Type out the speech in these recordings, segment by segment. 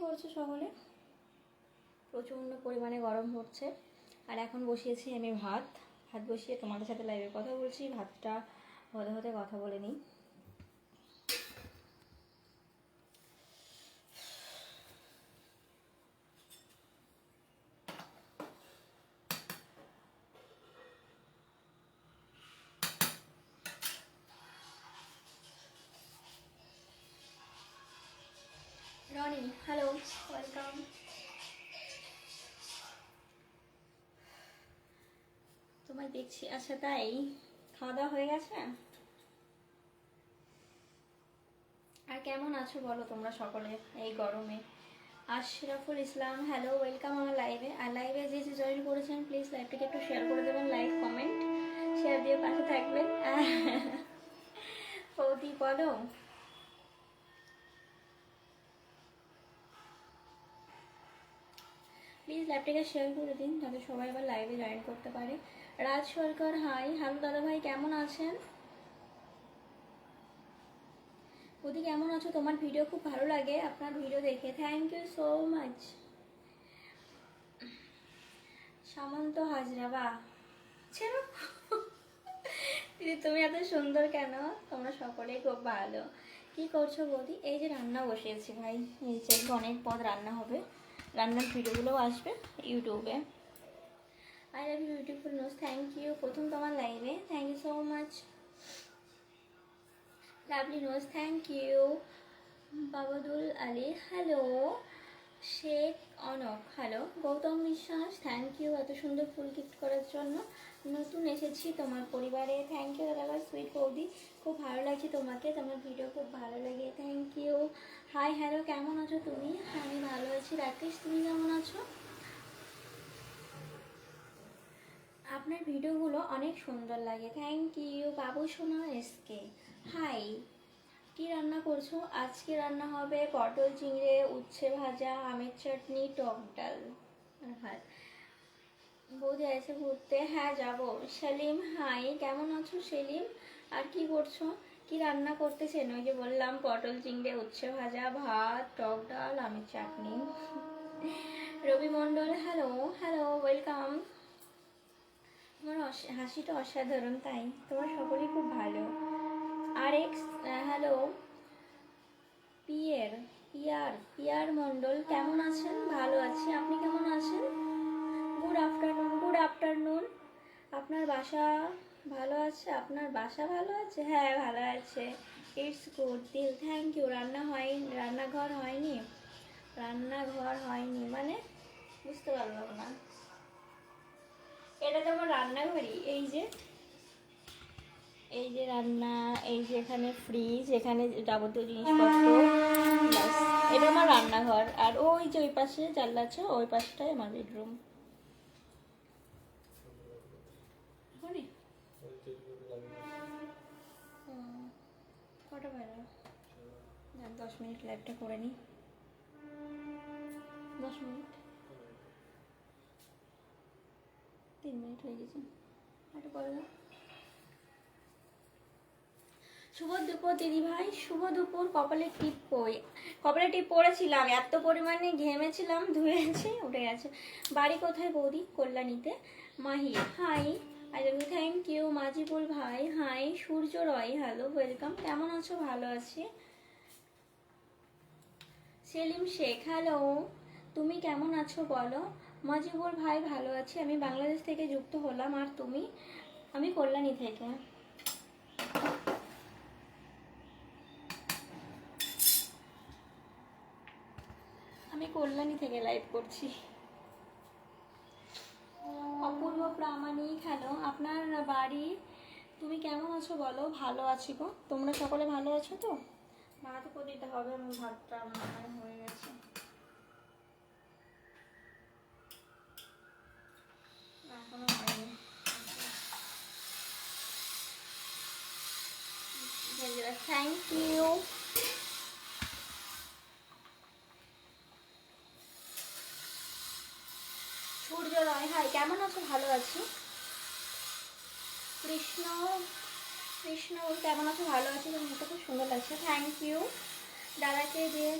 করছো সকলে? প্রচণ্ড পরিমাণে গরম হচ্ছে। আর এখন বসিয়েছি আমি ভাত বসিয়ে তোমাদের সাথে লাইভে কথা বলছি। ভাতটা হতে হতে কথা বলে নিই। Roni, hello, welcome. তোমায় দেখছি, আচ্ছা তাই? খাওয়া দাওয়া হয়ে গেছে? আর কেমন আছো বলো তোমরা সকলে এই গরমে? আশরাফুল ইসলাম, হ্যালো, ওয়েলকাম আমার লাইভে। আর লাইভে যে যে জয়েন করেছেন প্লিজ লাইভটাকে একটু শেয়ার করে দেবেন, লাইক কমেন্ট শেয়ার দিয়ে পাশে থাকবেন। বৌদি বলো, প্লিজ লাইভটাকে শেয়ার করে দিন যাতে সবাই আবার লাইভে জয়েন করতে পারে। রাজ সরকার, হাই, হ্যালো দাদা ভাই, কেমন আছেন? বৌদি কেমন আছো? তোমার ভিডিও খুব ভালো লাগে, আপনার ভিডিও দেখে, থ্যাংক ইউ সো মাচ। সামন্ত হাজরা, বাহ, ছেড়ো। দিদি তুমি এত সুন্দর কেন? তোমরা সকলেই খুব ভালো। কি করছো বৌদি? এই যে রান্না বসিয়েছি ভাই, এই যে অনেক পদ রান্না হবে, রান্নার ভিডিওগুলোও আসবে ইউটিউবে। I love you beautiful nose, thank you. প্রথম তোমার লাইভে, thank you so much. Lovely nose, thank you. Babadul Ali, hello. Sheikh Anok, hello. Gautam Biswas, thank you এত সুন্দর ফুল গিফট করার জন্য। নতুন এসেছি তোমার পরিবারে, থ্যাংক ইউ দাদা সুইট বৌদি, খুব ভালো লাগছে তোমাকে, তোমার ভিডিও খুব ভালো লাগে, থ্যাংক ইউ। হাই, হ্যালো, কেমন আছো তুমি? আমি ভালো আছি। রাকেশ, তুমি কেমন আছো? আপনার ভিডিওগুলো অনেক সুন্দর লাগে, থ্যাংক ইউ। বাবু সোনা এসকে, হাই। কি রান্না করছো? আজকে রান্না হবে পটল চিংড়ে, উচ্ছে ভাজা, আমের চাটনি, টক ডাল আর ভাত। বৌদি আছে ঘুরতে? হ্যাঁ যাবো। সেলিম, হাই, কেমন আছো সেলিম? আর কি করছো? কি রান্না করতেছেন? ওই যে বললাম পটল চিংড়ে, উচ্ছে ভাজা, ভাত, টক ডাল, আমের চাটনি। Rabi Mondal, hello, hello, welcome. তোমার হাসিটা অসাধারণ, তাই তোমার সকলেই খুব ভালো। আর এক্স, হ্যালো। পিয়ার পিয়ার পিয়ার মণ্ডল, কেমন আছেন? ভালো আছি, আপনি কেমন আছেন? Good afternoon, good afternoon. আপনার বাসা ভালো আছে? আপনার বাসা ভালো আছে? হ্যাঁ ভালো আছে, ইটস গুড দিল, থ্যাংক ইউ। রান্নাঘর হয়নি? রান্নাঘর হয়নি মানে বুঝতে পারলাম না। এটা তো আমার রান্নাঘরই, এই যে রান্না, এই যে এখানে ফ্রিজ, এখানে যাবতীয় জিনিসপত্র, ব্যাস এটা আমার রান্নাঘর। আর ওই যে ওই পাশে জানলা আছে, ওই পাশটাই আমার বেডরুম। কটা বেলা? 10 মিনিট লাইভটা করে নিই। 10 মিনিট, 3 মিনিট হয়ে গেছে, একটু করে দাও। শুভ দুপুর দিদি ভাই, শুভ দুপুর। কপালে টিপ কই? কপালে টিপ পরেছিলাম, এত পরিমাণে ঘেমেছিলাম, ধুয়েছি, উঠে গেছে। বাড়ি কোথায় বৌদি? কল্যাণীতে। Mahi, hi, I love you, thank you. Majibul ভাই, hi. Surya Roy, hello, welcome, কেমন আছো? ভালো আছি। সেলিম শেখ, হ্যালো, তুমি কেমন আছো বলো? মাজিবুল ভাই, ভালো আছি, আমি বাংলাদেশ থেকে যুক্ত হলাম। আর তুমি? আমি কল্যাণী থেকে। আমি কল্যাণী থেকে লাইভ করছি। অপূর্ব প্রামাণিক, হ্যালো, আপনার বাড়ি? তুমি কেমন আছো বলো? ভালো আছি গো, তোমরা সকলে ভালো আছো তো? ভাত করে দিতে হবে, আমার ভাতটা মনে হয় হয়ে গেছে, এখনো হয়নি। Thank you. Surya Roy, hi, কেমন আছো? ভালো আছি। কৃষ্ণ কৃষ্ণ, কেমন আছো? ভালো আছি, তোমার মুখটা খুব সুন্দর লাগছে, থ্যাংক ইউ। দাদাকে দিয়ে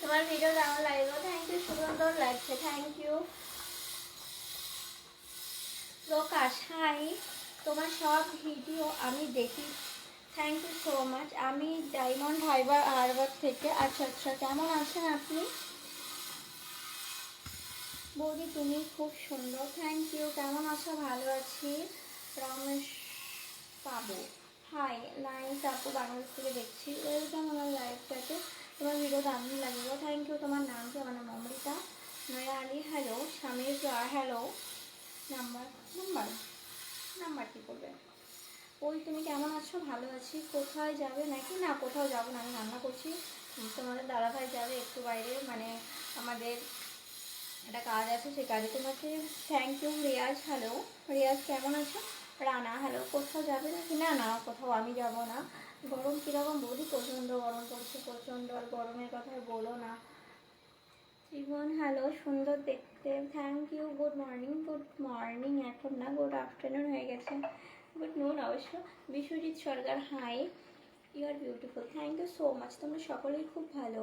তোমার ভিডিও কেমন লাগে গো? থ্যাংক ইউ, সুন্দর লাগছে, থ্যাংক ইউ। প্রকাশ, হাই, তোমার সব ভিডিও আমি দেখি, থ্যাংক ইউ সো মাচ। আমি ডায়মন্ড হারবার থেকে। আচ্ছা আচ্ছা, কেমন আছেন আপনি? বৌদি তুমি খুব সুন্দর, থ্যাংক ইউ। কেমন আছো? ভালো আছি। রমেশ পাবো, হাই, নাইস আপু, বাংলাদেশ থেকে দেখছি, ওয়েলকাম আমার লাইফটাতে। তোমার ভিডিও দারুণ লাগলো, থ্যাংক ইউ। তোমার নাম কি? আমার নাম অমৃতা। নয়া আলী, হ্যালো। স্বামীর, হ্যালো। নাম্বার নাম্বার নাম্বার কী করবে? ওই, তুমি কেমন আছো? ভালো আছি। কোথায় যাবে নাকি? না, কোথাও যাবো না, আমি রান্না করছি। তোমাদের দাদাভাই যাবে একটু বাইরে, মানে আমাদের একটা কাজ আছে, সেই কাজে। তোমাকে thank you. Riyaz, hello. Riyaz কেমন আছো? রানা, হ্যালো। কোথাও যাবে নাকি? না না, কোথাও আমি যাব না। গরম কীরকম বৌদি? প্রচণ্ড গরম পড়ছে, প্রচণ্ড। আর গরমের কথা বলো না। জীবন, হ্যালো, সুন্দর দেখতে, thank you. Good morning, good morning এখন না, গুড আফটারনুন হয়ে গেছে, গুড নুন অবশ্য। Biswajit Sarkar, hi, you are beautiful, thank you so much. তোমরা সকলেই খুব ভালো।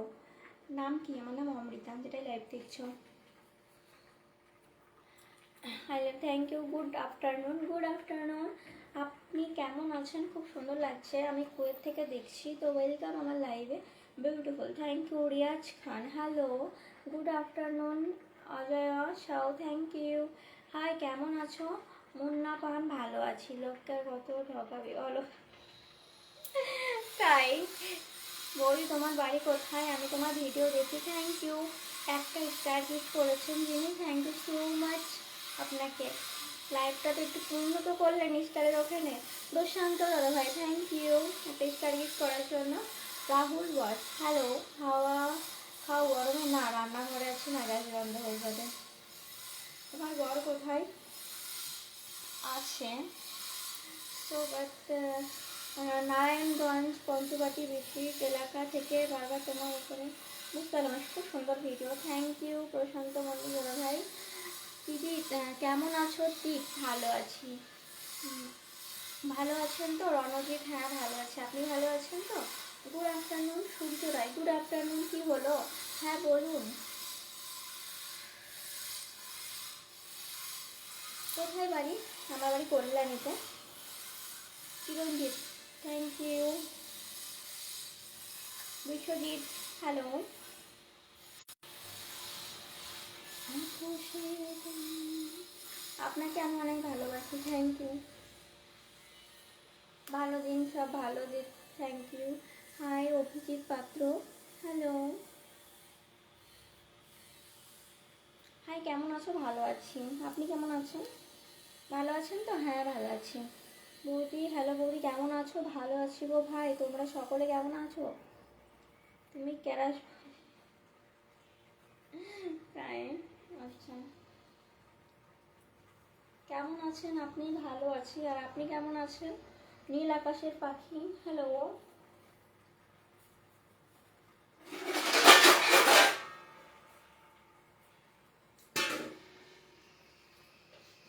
নাম কি? আমার নাম অমৃতা, যেটাই লাইভ দেখছো। Hello, thank you, good afternoon, good afternoon. আপনি কেমন আছেন? খুব সুন্দর লাগছে, আমি কুয়েত থেকে দেখছি, তো ওয়েলকাম আমার লাইভে, beautiful, thank you. Riyaz Khan, hello, good afternoon. Ajay Sau, thank you. Hi, কেমন আছো? মুন্না পান, ভালো আছি। লোকটার কত ঠকাবি বলো। তাই বলি, তোমার বাড়ি কোথায়? আমি তোমার ভিডিও দেখি, থ্যাংক ইউ। একটা স্টার গিফট করেছেন যিনি, থ্যাংক ইউ সো মাচ আপনাকে। লাইভটা তো একটু পূর্ণ তো করলেন স্টারের ওখানে। প্রশান্ত দাদা ভাই, থ্যাংক ইউ একটা স্টার গিফট করার জন্য। রাহুল বস, হ্যালো। খাওয়া গরমে? না, রান্নাঘরে আছি না, গ্যাস বন্ধ হয়ে যাবে। তোমার বর কোথায় আছে? সো বাট নারায়ণগঞ্জ পঞ্চবাটি বিক্রির এলাকা থেকে বারবার তোমার উপরে। বুঝতে পারলাম, খুব সুন্দর ভিডিও, থ্যাংক ইউ। প্রশান্ত মন্ডল দাদা ভাই। দিদি কেমন আছো? টিপ, ভালো আছি। ভালো আছেন তো? রণজিৎ, হ্যাঁ ভালো আছে, আপনি ভালো আছেন তো? Good afternoon. Surya Roy, good afternoon. কী হলো? হ্যাঁ বলুন। কোথায় বাড়ি? আমার বাড়ি কল্যাণীতে। Chiranjit, thank you. Biswajit, hello. আপনাকে আমি অনেক ভালোবাসি, থ্যাংক ইউ। ভালো দিন, সব ভালো দিন, থ্যাংক ইউ। হাই, অভিজিৎ পাত্র, হ্যালো। হাই, কেমন আছো? ভালো আছি, আপনি কেমন আছেন? ভালো আছেন তো? হ্যাঁ ভালো আছি। বৌদি, হ্যালো বৌদি, কেমন আছো? ভালো আছি গো ভাই, তোমরা সকলে কেমন আছো? তুমি কেরা? তাই? আচ্ছা, কেমন আছেন আপনি? ভালো আছি, আর আপনি কেমন আছেন? নীল আকাশের পাখি, হ্যালো।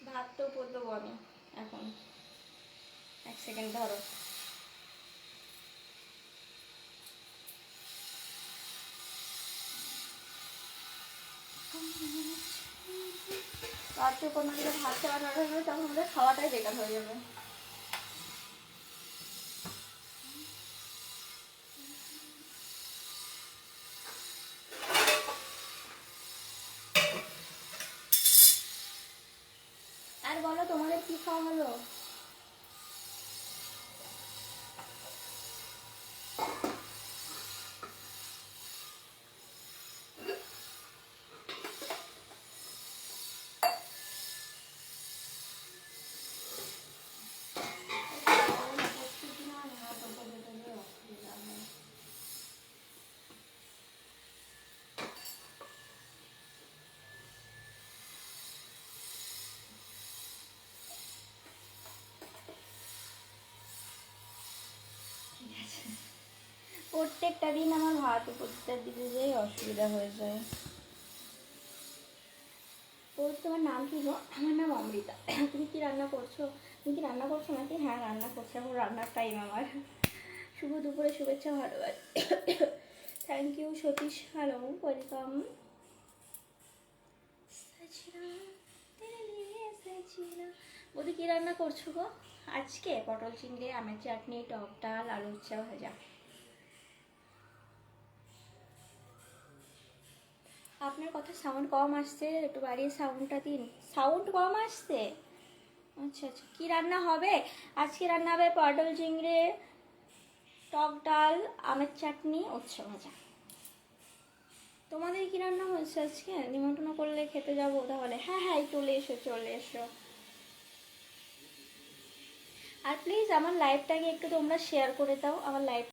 ভাত তো বলবো আমি এখন, এক সেকেন্ড ধরো। রাত্রে কোনো দিকে ভাত খাওয়া না হয়ে যাবে, তখন আমাদের খাওয়াটাই বেকার হয়ে যাবে। আর বলো, তোমাদের কি খাওয়া হলো? প্রত্যেকটা দিন আমার ভাত উপরটার দিকে যেই অসুবিধা হয়ে যায়। ও, তোমার নাম কি গো? আমার নাম অমৃতা। তুমি কি রান্না করছো? তুমি কি রান্না করছো নাকি? হ্যাঁ রান্না করছি, এখন রান্নার টাইম আমার। শুভ দুপুরে শুভেচ্ছা, ভালোবাসি। Thank you Satish, hello welcome. বৌদি কি রান্না করছো গো? আজকে পটল চিংড়ি, আমের চাটনি, টক ডাল, আলু উচ্চা ভাজা। আপনার কথা সাউন্ড কম আসছে, একটু বাড়িয়ে সাউন্ডটা দিন। সাউন্ড কম আসছে। আচ্ছা আচ্ছা, কি রান্না হবে? আজকে রান্না হবে পটল চিংড়ি, টক ডাল, আমের চাটনি, উচ্চা ভাজা। তোমাদের কি রান্না হয়েছে আজকে? নিমন্ত্রণ করলে খেতে যাবো তাহলে। হ্যাঁ হ্যাঁ, চলে এসো চলে এসো। আর প্লিজ আমার লাইভটাকে একটু তোমরা শেয়ার করে দাও, আমার লাইভ